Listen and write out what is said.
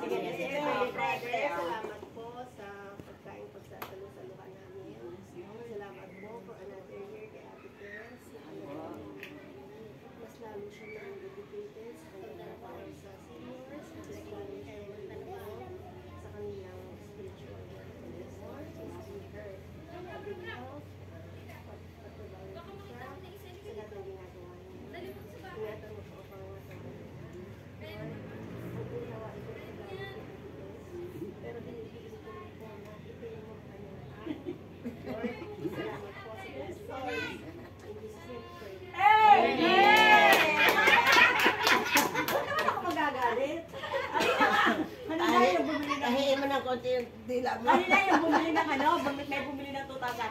sige. Salamat po sa pagkain pagsasalusaluhan namin. Salamat po for another year kay Ate Tess. Mas lalo siya nang dedicated sa kanilang para sa seniors. Mas lalo siya nagtanaw sa kanilang spiritual life. Please give her a big health. Pagpabayan ko siya sa lahat ng ginagawa niya. Ingatan mo po ang pero binibigyan ko rin po na ito yung mga kanyang Lord, salamat po sa blessings. In Jesus' name, pray. Huwag naman ako magagalit. Kanina yung bumili ng... Kahiin mo ng konti yung dila mo. Kanina yung bumili ng ano, may bumili ng 2,000.